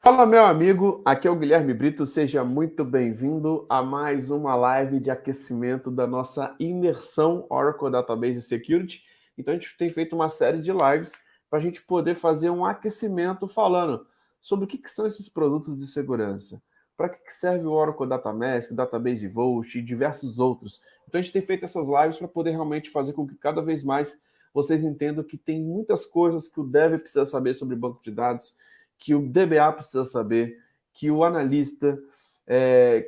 Fala, meu amigo, aqui é o Guilherme Brito, seja muito bem-vindo a mais uma live de aquecimento da nossa imersão Oracle Database Security. Então, a gente tem feito uma série de lives para a gente poder fazer um aquecimento falando sobre o que são esses produtos de segurança, para que serve o Oracle Data Mask, Database Vault e diversos outros. Então, a gente tem feito essas lives para poder realmente fazer com que cada vez mais vocês entendam que tem muitas coisas que o dev precisa saber sobre banco de dados, que o DBA precisa saber, que o analista,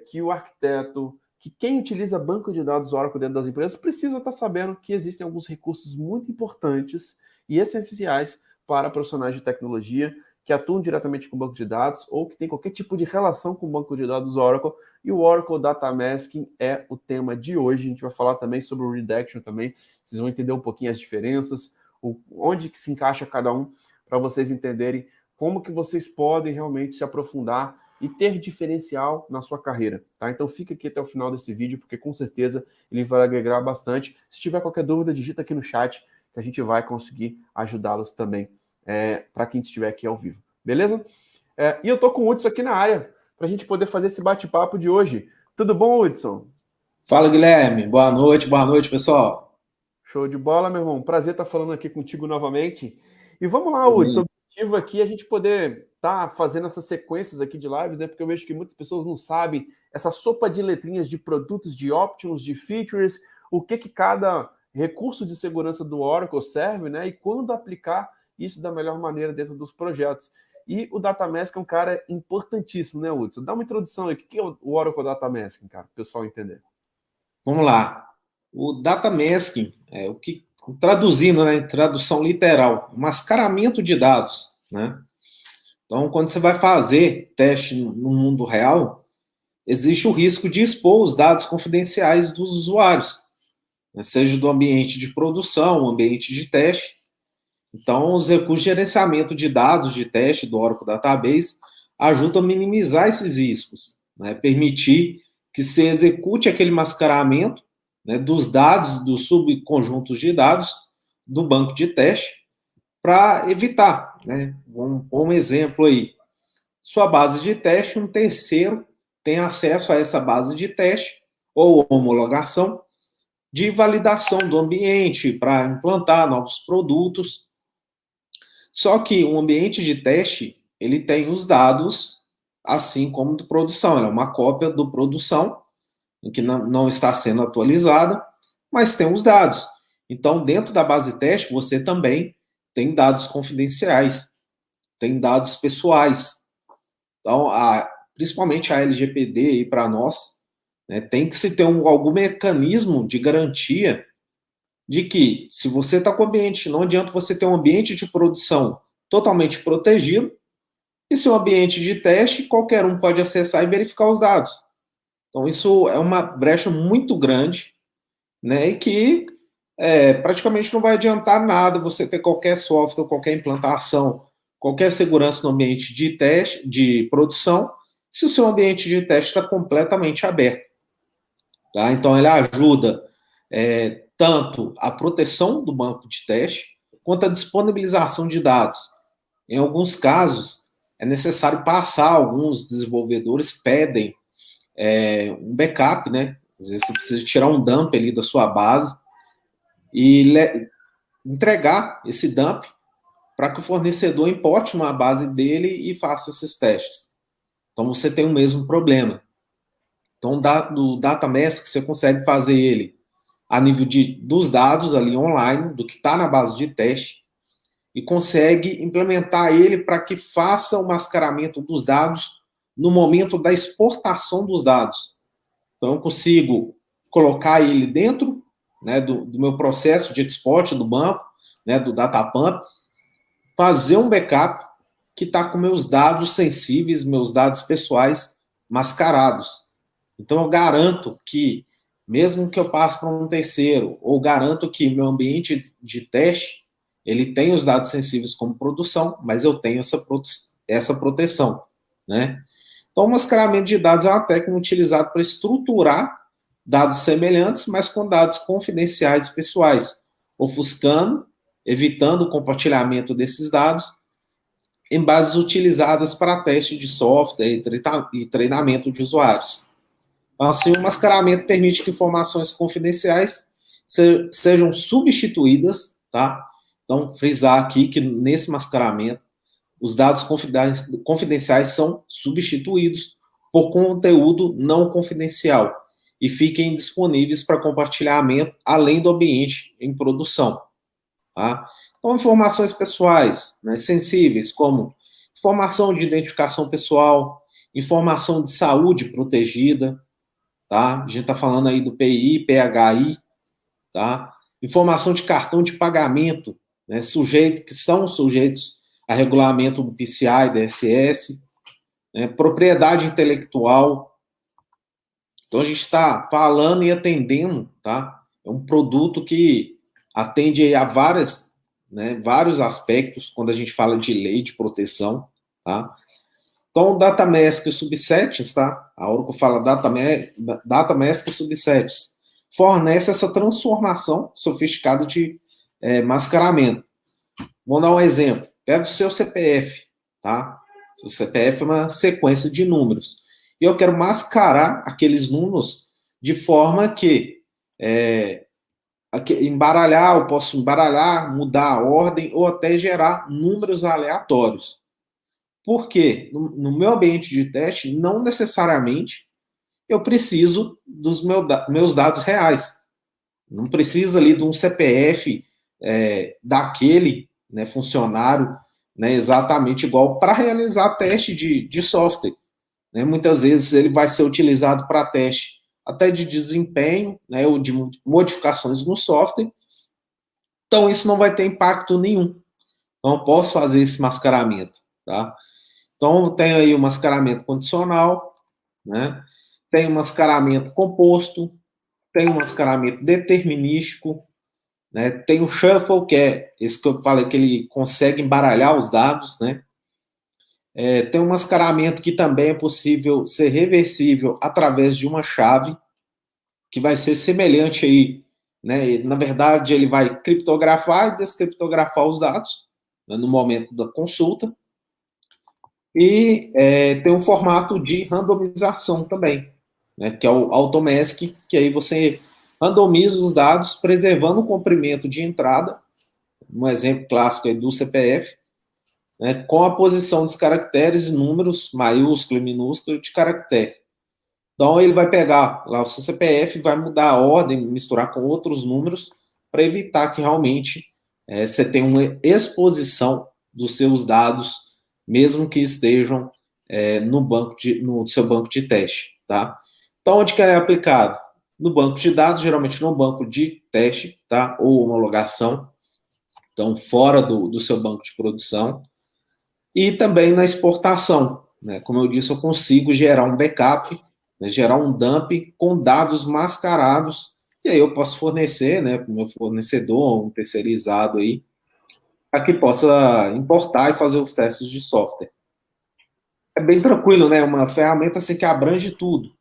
que o arquiteto, que quem utiliza banco de dados Oracle dentro das empresas precisa estar sabendo que existem alguns recursos muito importantes e essenciais para profissionais de tecnologia que atuam diretamente com o banco de dados ou que têm qualquer tipo de relação com o banco de dados Oracle. E o Oracle Data Masking é o tema de hoje. A gente vai falar também sobre o Redaction também. Vocês vão entender um pouquinho as diferenças, onde que se encaixa cada um, para vocês entenderem como que vocês podem realmente se aprofundar e ter diferencial na sua carreira, tá? Então fica aqui até o final desse vídeo, porque com certeza ele vai agregar bastante. Se tiver qualquer dúvida, digita aqui no chat, que a gente vai conseguir ajudá-los também, para quem estiver aqui ao vivo, beleza? E eu tô com o Hudson aqui na área, para a gente poder fazer esse bate-papo de hoje. Tudo bom, Hudson? Fala, Guilherme. Boa noite, pessoal. Show de bola, meu irmão. Prazer estar falando aqui contigo novamente. E vamos lá, Hudson. Também. O objetivo aqui é a gente poder estar fazendo essas sequências aqui de lives, né? Porque eu vejo que muitas pessoas não sabem essa sopa de letrinhas de produtos, de options, de features, o que cada recurso de segurança do Oracle serve, né? E quando aplicar isso da melhor maneira dentro dos projetos. E o Datamask é um cara importantíssimo, né, Hudson? Dá uma introdução aí. O que é o Oracle Datamask, cara, para o pessoal entender. Vamos lá. O data masking, traduzindo, né, em tradução literal, mascaramento de dados, né? Então, quando você vai fazer teste no mundo real, existe o risco de expor os dados confidenciais dos usuários, né, seja do ambiente de produção, ambiente de teste. Então, os recursos de gerenciamento de dados de teste do Oracle Database ajudam a minimizar esses riscos, né? Permitir que se execute aquele mascaramento, né, dos dados, dos subconjuntos de dados do banco de teste, para evitar, né? Vamos pôr um exemplo aí. Sua base de teste, um terceiro tem acesso a essa base de teste ou homologação de validação do ambiente para implantar novos produtos. Só que o ambiente de teste, ele tem os dados, assim como do produção. Ele é uma cópia do produção, em que não está sendo atualizada, mas tem os dados. Então, dentro da base de teste, você também tem dados confidenciais, tem dados pessoais. Então, principalmente a LGPD para nós, né, tem que se ter algum mecanismo de garantia de que, se você está com o ambiente, não adianta você ter um ambiente de produção totalmente protegido, e se um ambiente de teste, qualquer um pode acessar e verificar os dados. Então, isso é uma brecha muito grande, né, e que praticamente não vai adiantar nada você ter qualquer software, qualquer implantação, qualquer segurança no ambiente de teste, de produção, se o seu ambiente de teste está completamente aberto. Tá? Então, ele ajuda tanto a proteção do banco de teste, quanto a disponibilização de dados. Em alguns casos, é necessário passar, alguns desenvolvedores pedem um backup, né? Às vezes você precisa tirar um dump ali da sua base e entregar esse dump para que o fornecedor importe uma base dele e faça esses testes. Então, você tem o mesmo problema. Então, do Data Mask, você consegue fazer ele a nível dos dados ali online, do que está na base de teste, e consegue implementar ele para que faça o mascaramento dos dados no momento da exportação dos dados. Então, eu consigo colocar ele dentro, né, do meu processo de export do banco, né, do Datapump, fazer um backup que está com meus dados sensíveis, meus dados pessoais mascarados. Então, eu garanto que, mesmo que eu passe para um terceiro, ou garanto que meu ambiente de teste, ele tem os dados sensíveis como produção, mas eu tenho essa proteção, né? Então, o mascaramento de dados é uma técnica utilizada para estruturar dados semelhantes, mas com dados confidenciais e pessoais, ofuscando, evitando o compartilhamento desses dados em bases utilizadas para teste de software e treinamento de usuários. Então, assim, o mascaramento permite que informações confidenciais sejam substituídas, tá? Então, frisar aqui que nesse mascaramento, os dados confidenciais são substituídos por conteúdo não confidencial e fiquem disponíveis para compartilhamento além do ambiente em produção. Tá? Então, informações pessoais, né, sensíveis, como informação de identificação pessoal, informação de saúde protegida, tá? A gente está falando aí do PI, PHI, tá? Informação de cartão de pagamento, né, que são sujeitos a regulamento do PCI, DSS, né, propriedade intelectual. Então, a gente está falando e atendendo, tá? É um produto que atende a vários aspectos quando a gente fala de lei de proteção, tá? Então, o DataMask subsets, tá? A Oracle fala DataMask subsets, fornece essa transformação sofisticada de mascaramento. Vou dar um exemplo. Pega o seu CPF, tá? O CPF é uma sequência de números. E eu quero mascarar aqueles números de forma que eu posso embaralhar, mudar a ordem ou até gerar números aleatórios. Por quê? No meu ambiente de teste, não necessariamente eu preciso dos meus dados reais. Não precisa ali de um CPF daquele, né, funcionário, né, exatamente igual para realizar teste de software. Né? Muitas vezes ele vai ser utilizado para teste até de desempenho, né, ou de modificações no software. Então, isso não vai ter impacto nenhum. Então, eu posso fazer esse mascaramento. Tá? Então, tem aí o mascaramento condicional, né? Tem o mascaramento composto, tem o mascaramento determinístico, né? Tem o shuffle, que é esse que eu falei, que ele consegue embaralhar os dados, né? Tem um mascaramento que também é possível ser reversível através de uma chave, que vai ser semelhante aí, né? Na verdade, ele vai criptografar e descriptografar os dados, né, no momento da consulta. E tem um formato de randomização também, né, que é o AutoMask, que aí você randomiza os dados, preservando o comprimento de entrada, um exemplo clássico aí do CPF, né, com a posição dos caracteres e números, maiúsculo e minúsculo, de caractere. Então, ele vai pegar lá o seu CPF, vai mudar a ordem, misturar com outros números, para evitar que realmente você tenha uma exposição dos seus dados, mesmo que estejam no seu banco de teste. Tá? Então, onde que é aplicado? No banco de dados, geralmente no banco de teste, tá? Ou homologação, então fora do seu banco de produção, e também na exportação. Né? Como eu disse, eu consigo gerar um backup, né? Gerar um dump com dados mascarados, e aí eu posso fornecer, né, para o meu fornecedor, um terceirizado aí, para que possa importar e fazer os testes de software. É bem tranquilo, né? Uma ferramenta assim, que abrange tudo.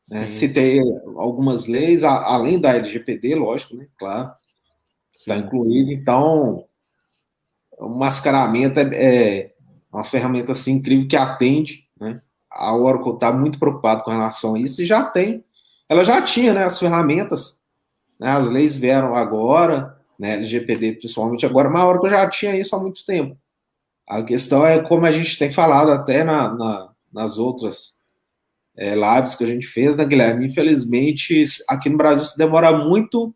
Né? Citei algumas leis, além da LGPD, lógico, né? Claro, está incluído. Então, o mascaramento é uma ferramenta assim, incrível que atende, né? A Oracle está muito preocupada com relação a isso e ela já tinha, né, as ferramentas, né, as leis vieram agora, né, LGPD principalmente agora, mas a Oracle já tinha isso há muito tempo. A questão é como a gente tem falado até nas outras lives que a gente fez, né, Guilherme? Infelizmente, aqui no Brasil se demora muito,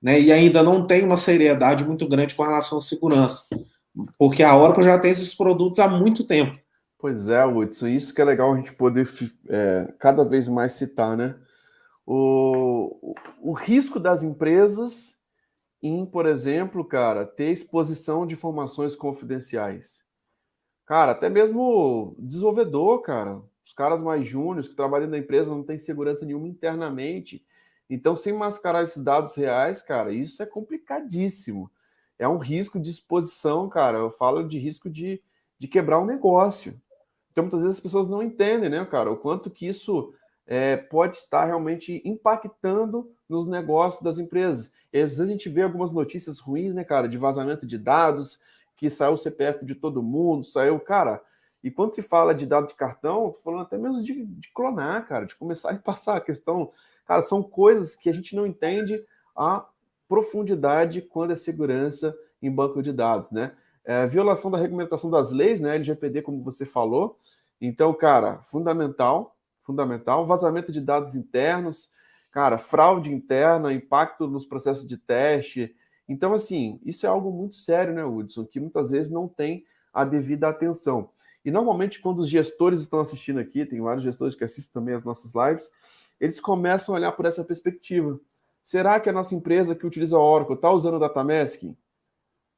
né, e ainda não tem uma seriedade muito grande com relação à segurança, porque a Oracle já tem esses produtos há muito tempo. Pois é, Hudson, isso que é legal a gente poder cada vez mais citar, né? O risco das empresas em, por exemplo, cara, ter exposição de informações confidenciais. Cara, até mesmo desenvolvedor, cara, os caras mais júniores que trabalham na empresa não tem segurança nenhuma internamente. Então, sem mascarar esses dados reais, cara, isso é complicadíssimo. É um risco de exposição, cara. Eu falo de risco de quebrar um negócio. Então, muitas vezes as pessoas não entendem, né, cara, o quanto que isso pode estar realmente impactando nos negócios das empresas. E às vezes a gente vê algumas notícias ruins, né, cara, de vazamento de dados, que saiu o CPF de todo mundo, saiu, cara. E quando se fala de dado de cartão, tô falando até mesmo de clonar, cara, de começar a passar a questão. Cara, são coisas que a gente não entende a profundidade quando é segurança em banco de dados, né? Violação da regulamentação das leis, né? LGPD, como você falou. Então, cara, fundamental, fundamental. Vazamento de dados internos, cara, fraude interna, impacto nos processos de teste. Então, assim, isso é algo muito sério, né, Hudson, que muitas vezes não tem a devida atenção. E normalmente, quando os gestores estão assistindo aqui, tem vários gestores que assistem também as nossas lives, eles começam a olhar por essa perspectiva. Será que a nossa empresa que utiliza o Oracle está usando o Datamasking?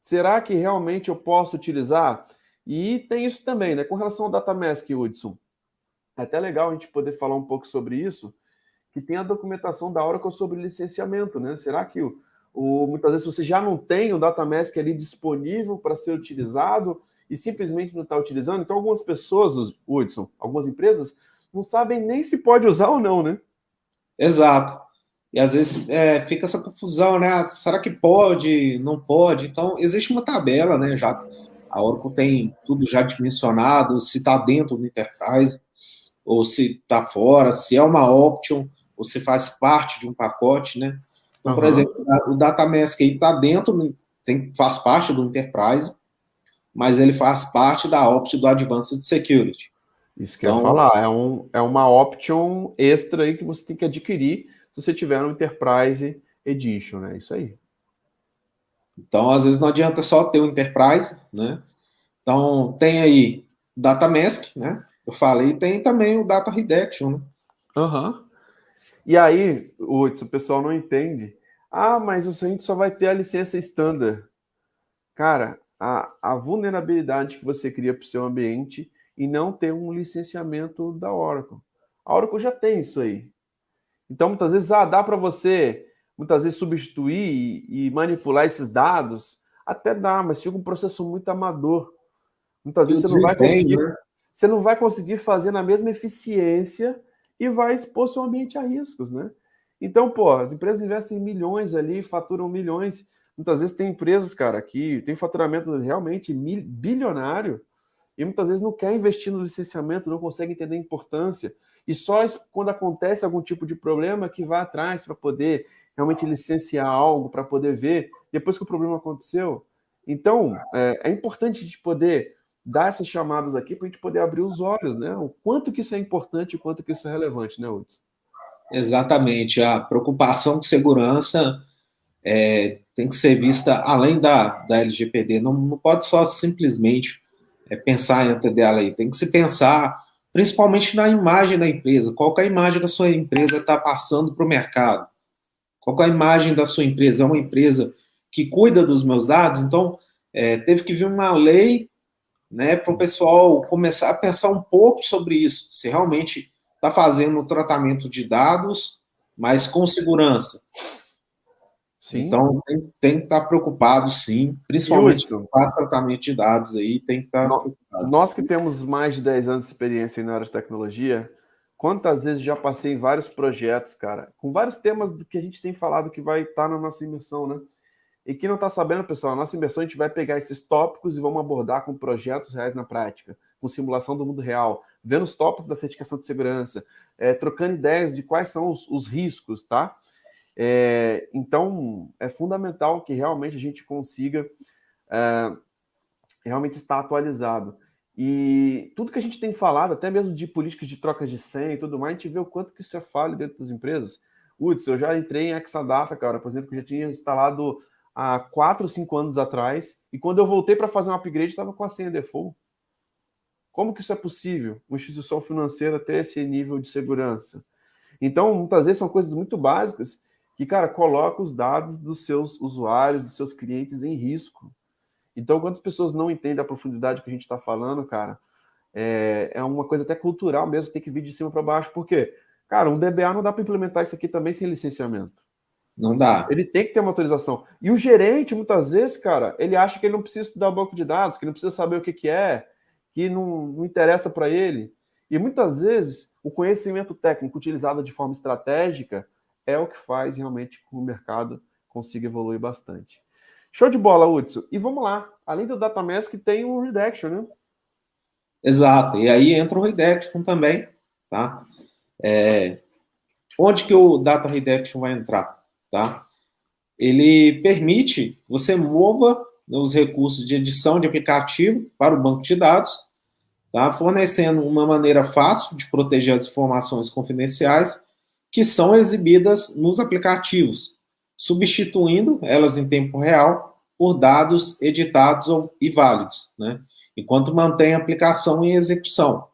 Será que realmente eu posso utilizar? E tem isso também, né? Com relação ao Datamasking, Hudson, é até legal a gente poder falar um pouco sobre isso, que tem a documentação da Oracle sobre licenciamento, né? Será que muitas vezes você já não tem o Datamasking ali disponível para ser utilizado e simplesmente não está utilizando? Então, algumas pessoas, Hudson, algumas empresas, não sabem nem se pode usar ou não, né? Exato. E às vezes fica essa confusão, né? Será que pode? Não pode? Então, existe uma tabela, né? Já a Oracle tem tudo já dimensionado, se está dentro do Enterprise, ou se está fora, se é uma option, ou se faz parte de um pacote, né? Então, por exemplo, o Datamask aí está dentro, faz parte do Enterprise, mas ele faz parte da option do Advanced Security. Isso que eu ia falar, é uma option extra aí que você tem que adquirir se você tiver no Enterprise Edition, né? Isso aí. Então, às vezes não adianta só ter o Enterprise, né? Então, tem aí Datamask, né? Eu falei, tem também o Data Redaction, né? Uhum. E aí, o pessoal não entende. Ah, mas a gente só vai ter a licença standard. Cara, a vulnerabilidade que você cria para o seu ambiente e não ter um licenciamento da Oracle. A Oracle já tem isso aí. Então, muitas vezes, dá para você, muitas vezes, substituir e manipular esses dados. Até dá, mas fica um processo muito amador. Muitas vezes você não vai conseguir fazer na mesma eficiência e vai expor seu ambiente a riscos, né? Então, pô, as empresas investem milhões ali, faturam milhões. Muitas vezes tem empresas, cara, que tem faturamento realmente bilionário e muitas vezes não quer investir no licenciamento, não consegue entender a importância. E só quando acontece algum tipo de problema que vai atrás para poder realmente licenciar algo, para poder ver depois que o problema aconteceu. Então, é importante a gente poder dar essas chamadas aqui para a gente poder abrir os olhos, né? O quanto que isso é importante, o quanto que isso é relevante, né, Hudson? Exatamente. A preocupação com segurança tem que ser vista além da LGPD. Não pode só simplesmente pensar em atender a lei. Tem que se pensar principalmente na imagem da empresa. Qual que é a imagem que a sua empresa está passando para o mercado? Qual que é a imagem da sua empresa? É uma empresa que cuida dos meus dados? Então, teve que vir uma lei, né, para o pessoal começar a pensar um pouco sobre isso, se realmente está fazendo o tratamento de dados, mas com segurança. Sim. Então, tem que estar preocupado, sim, principalmente quem faz tratamento de dados aí, tem que estar preocupado. Nós que temos mais de 10 anos de experiência na área de tecnologia, quantas vezes já passei em vários projetos, cara, com vários temas do que a gente tem falado que vai estar na nossa imersão, né? E quem não está sabendo, pessoal, na nossa imersão a gente vai pegar esses tópicos e vamos abordar com projetos reais na prática, com simulação do mundo real, vendo os tópicos da certificação de segurança, trocando ideias de quais são os riscos, tá? Então, é fundamental que realmente a gente consiga realmente estar atualizado. E tudo que a gente tem falado, até mesmo de políticas de troca de senha e tudo mais, a gente vê o quanto que isso é falho dentro das empresas. Uts, eu já entrei em Exadata, cara, por exemplo, que eu já tinha instalado há 4 ou 5 anos atrás, e quando eu voltei para fazer um upgrade, estava com a senha default. Como que isso é possível? Uma instituição financeira ter esse nível de segurança? Então, muitas vezes são coisas muito básicas que, cara, colocam os dados dos seus usuários, dos seus clientes em risco. Então, quando as pessoas não entendem a profundidade que a gente está falando, cara, é uma coisa até cultural mesmo, tem que vir de cima para baixo. Por quê? Cara, um DBA não dá para implementar isso aqui também sem licenciamento. Não dá. Ele tem que ter uma autorização. E o gerente, muitas vezes, cara, ele acha que ele não precisa estudar banco de dados, que ele não precisa saber o que é, que não interessa para ele. E muitas vezes, o conhecimento técnico utilizado de forma estratégica é o que faz realmente com que o mercado consiga evoluir bastante. Show de bola, Hudson. E vamos lá. Além do DataMask, tem o Redaction, né? Exato. E aí entra o Redaction também, tá? Onde que o Data Redaction vai entrar, tá? Ele permite que você mova os recursos de edição de aplicativo para o banco de dados, tá? Fornecendo uma maneira fácil de proteger as informações confidenciais que são exibidas nos aplicativos, substituindo elas em tempo real por dados editados e válidos, né? Enquanto mantém a aplicação em execução.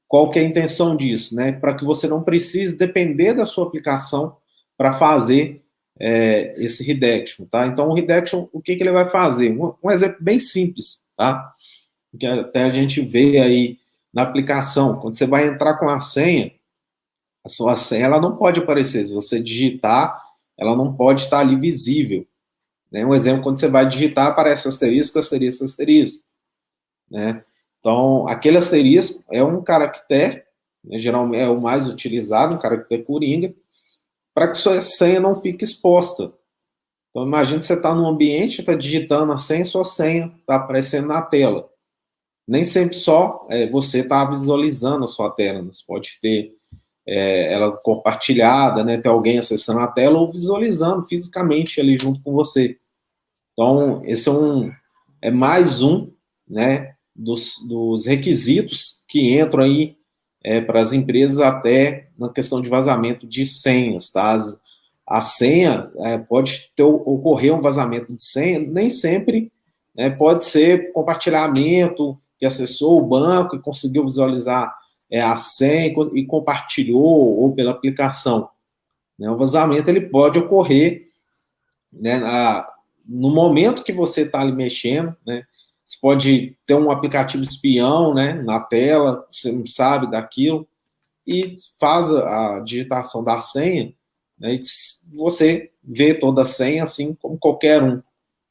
Qual que é a intenção disso, né? Para que você não precise depender da sua aplicação para fazer esse redaction, tá? Então, o redaction, o que ele vai fazer? Um exemplo bem simples, tá? Que até a gente vê aí na aplicação, quando você vai entrar com a senha, a sua senha ela não pode aparecer. Se você digitar, ela não pode estar ali visível. Né? Um exemplo, quando você vai digitar, aparece asterisco, asterisco, asterisco. Né? Então, aquele asterisco é um caractere, né, geralmente é o mais utilizado, um caractere coringa, para que sua senha não fique exposta. Então, imagine que você está num ambiente, está digitando a senha, sua senha está aparecendo na tela. Nem sempre só você está visualizando a sua tela, né? Você pode ter ela compartilhada, né, ter alguém acessando a tela ou visualizando fisicamente ali junto com você. Então, esse é mais um, né, dos requisitos que entram aí para as empresas até na questão de vazamento de senhas, tá? A senha pode ocorrer um vazamento de senha, nem sempre pode ser compartilhamento que acessou o banco e conseguiu visualizar a senha e compartilhou ou pela aplicação. Né? O vazamento ele pode ocorrer, né, no momento que você está ali mexendo, né? Você pode ter um aplicativo espião, né, na tela, você não sabe daquilo, e faz a digitação da senha, né, e você vê toda a senha assim como qualquer um,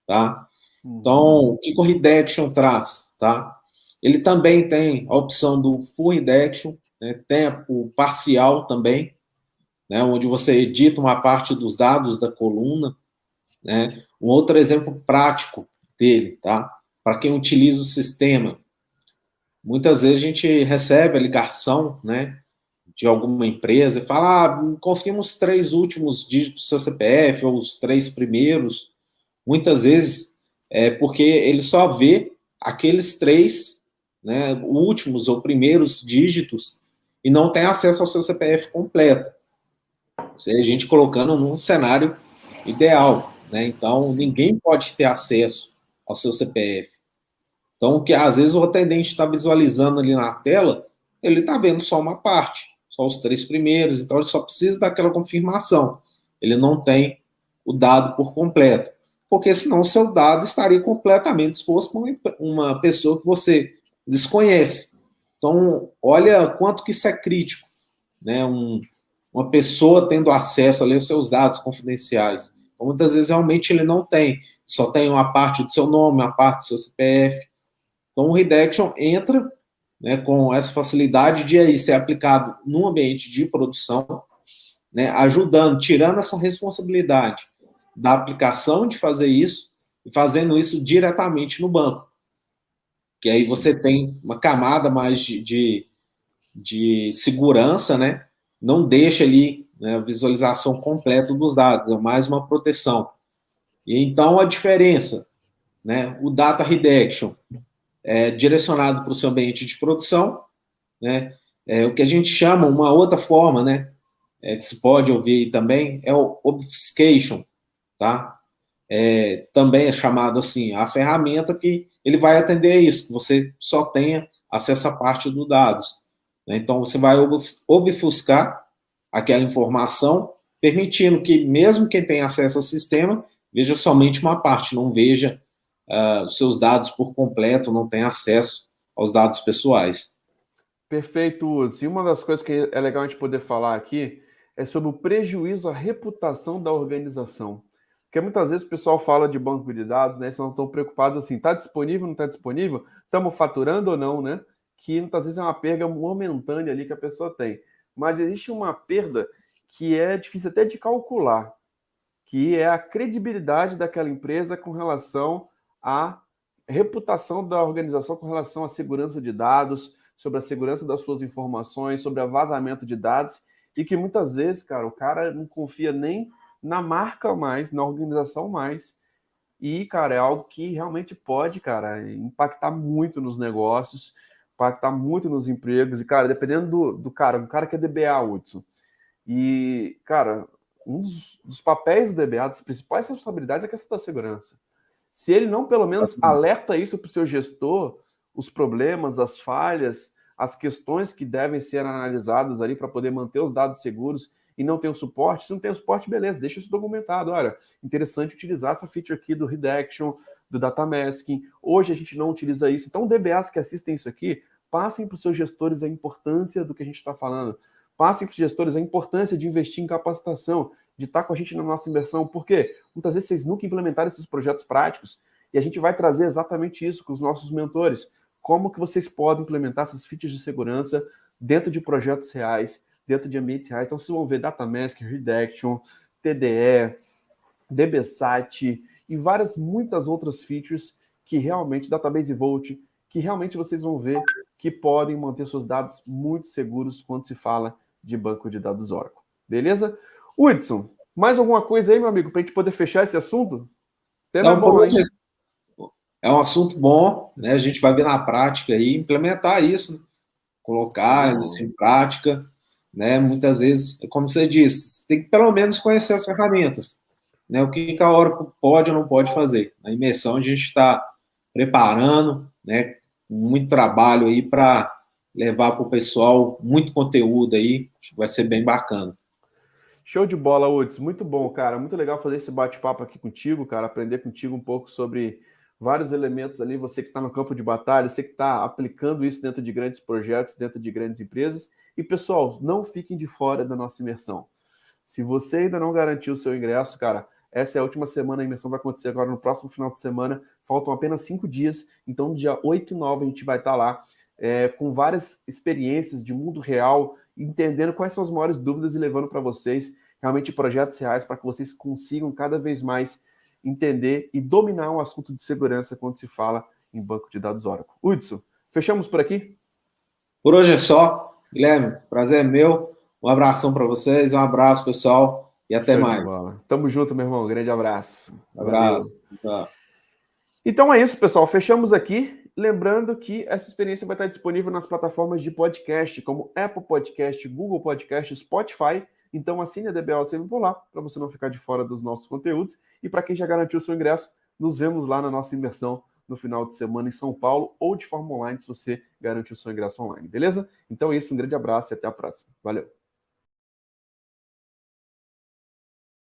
tá? Então, o que o Redaction traz, tá? Ele também tem a opção do Full Redaction, né, tem o parcial também, né, onde você edita uma parte dos dados da coluna, né? Um outro exemplo prático dele, tá? Para quem utiliza o sistema, muitas vezes a gente recebe a ligação, né, de alguma empresa e fala, confirma os 3 últimos dígitos do seu CPF ou os 3 primeiros. Muitas vezes é porque ele só vê aqueles 3, né, últimos ou primeiros dígitos e não tem acesso ao seu CPF completo. Isso é a gente colocando num cenário ideal, né? Então, ninguém pode ter acesso ao seu CPF. Então, que às vezes o atendente está visualizando ali na tela, ele está vendo só uma parte, só os 3 primeiros, então ele só precisa daquela confirmação. Ele não tem o dado por completo, porque senão o seu dado estaria completamente exposto para uma pessoa que você desconhece. Então, olha quanto que isso é crítico, né? Uma pessoa tendo acesso ali aos seus dados confidenciais. Então, muitas vezes realmente ele não tem, só tem uma parte do seu nome, uma parte do seu CPF. Então, o Redaction entra, né, com essa facilidade de aí ser aplicado num ambiente de produção, né, ajudando, tirando essa responsabilidade da aplicação de fazer isso e fazendo isso diretamente no banco. Que aí você tem uma camada mais de segurança, né? Não deixa ali, né, a visualização completa dos dados, é mais uma proteção. E então a diferença, né? O Data Redaction é direcionado para o seu ambiente de produção, né? O que a gente chama, uma outra forma, né? Que se pode ouvir também, é o Obfuscation, tá? Também é chamado assim, a ferramenta que ele vai atender isso, que você só tenha acesso à parte dos dados. Né? Então, você vai obfuscar aquela informação, permitindo que, mesmo quem tem acesso ao sistema, veja somente uma parte, não veja os seus dados por completo, não tenha acesso aos dados pessoais. Perfeito, Hudson. E uma das coisas que é legal a gente poder falar aqui é sobre o prejuízo à reputação da organização. Porque muitas vezes o pessoal fala de banco de dados, né? Eles não estão preocupados assim, está disponível, não está disponível? Estamos faturando ou não, né? Que muitas vezes é uma perda momentânea ali que a pessoa tem. Mas existe uma perda que é difícil até de calcular, que é a credibilidade daquela empresa com relação à reputação da organização, com relação à segurança de dados, sobre a segurança das suas informações, sobre o vazamento de dados, e que muitas vezes, cara, o cara não confia nem na marca mais, na organização mais, e, cara, é algo que realmente pode, cara, impactar muito nos negócios, impactar muito nos empregos. E, cara, dependendo do cara, um cara que é DBA, Hudson. E, cara, um dos papéis do DBA, das principais responsabilidades é a questão da segurança. Se ele não, pelo menos, alerta isso para o seu gestor, os problemas, as falhas, as questões que devem ser analisadas ali para poder manter os dados seguros e não ter o suporte, se não tem o suporte, beleza, deixa isso documentado. Olha, interessante utilizar essa feature aqui do Redaction, do Data Masking. Hoje a gente não utiliza isso. Então, DBAs que assistem isso aqui, passem para os seus gestores a importância do que a gente está falando. Passem para os gestores a importância de investir em capacitação, de estar com a gente na nossa imersão. Por quê? Muitas vezes vocês nunca implementaram esses projetos práticos e a gente vai trazer exatamente isso com os nossos mentores. Como que vocês podem implementar essas features de segurança dentro de projetos reais, dentro de ambientes reais. Então, vocês vão ver Data Mask, Redaction, TDE, DBSat e muitas outras features que realmente, Database Vault, que realmente vocês vão ver que podem manter seus dados muito seguros quando se fala de banco de dados Oracle. Beleza? Hudson, mais alguma coisa aí, meu amigo, para a gente poder fechar esse assunto? Tema bom, hoje é um assunto bom, né? A gente vai ver na prática aí, implementar isso, colocar isso em prática, né? Muitas vezes, como você disse, tem que pelo menos conhecer as ferramentas, né? O que a Oracle pode ou não pode fazer. Na imersão a gente está preparando, né? Muito trabalho aí para levar para o pessoal muito conteúdo aí, acho que vai ser bem bacana. Show de bola, Hudson. Muito bom, cara. Muito legal fazer esse bate-papo aqui contigo, cara. Aprender contigo um pouco sobre vários elementos ali. Você que está no campo de batalha, você que está aplicando isso dentro de grandes projetos, dentro de grandes empresas. E, pessoal, não fiquem de fora da nossa imersão. Se você ainda não garantiu o seu ingresso, cara, essa é a última semana. A imersão vai acontecer agora no próximo final de semana. Faltam apenas 5 dias. Então, dia 8 e 9, a gente vai estar lá com várias experiências de mundo real, entendendo quais são as maiores dúvidas e levando para vocês realmente projetos reais para que vocês consigam cada vez mais entender e dominar um assunto de segurança quando se fala em banco de dados Oracle. Hudson, fechamos por aqui? Por hoje é só. Guilherme, prazer é meu. Um abração para vocês, um abraço, pessoal, e até mais. Tamo junto, meu irmão. Grande abraço. Abraço. Tchau. Então é isso, pessoal. Fechamos aqui. Lembrando que essa experiência vai estar disponível nas plataformas de podcast, como Apple Podcast, Google Podcast, Spotify. Então assine a DBA sempre por lá, para você não ficar de fora dos nossos conteúdos. E para quem já garantiu o seu ingresso, nos vemos lá na nossa imersão no final de semana em São Paulo ou de forma online, se você garantiu o seu ingresso online, beleza? Então é isso, um grande abraço e até a próxima. Valeu!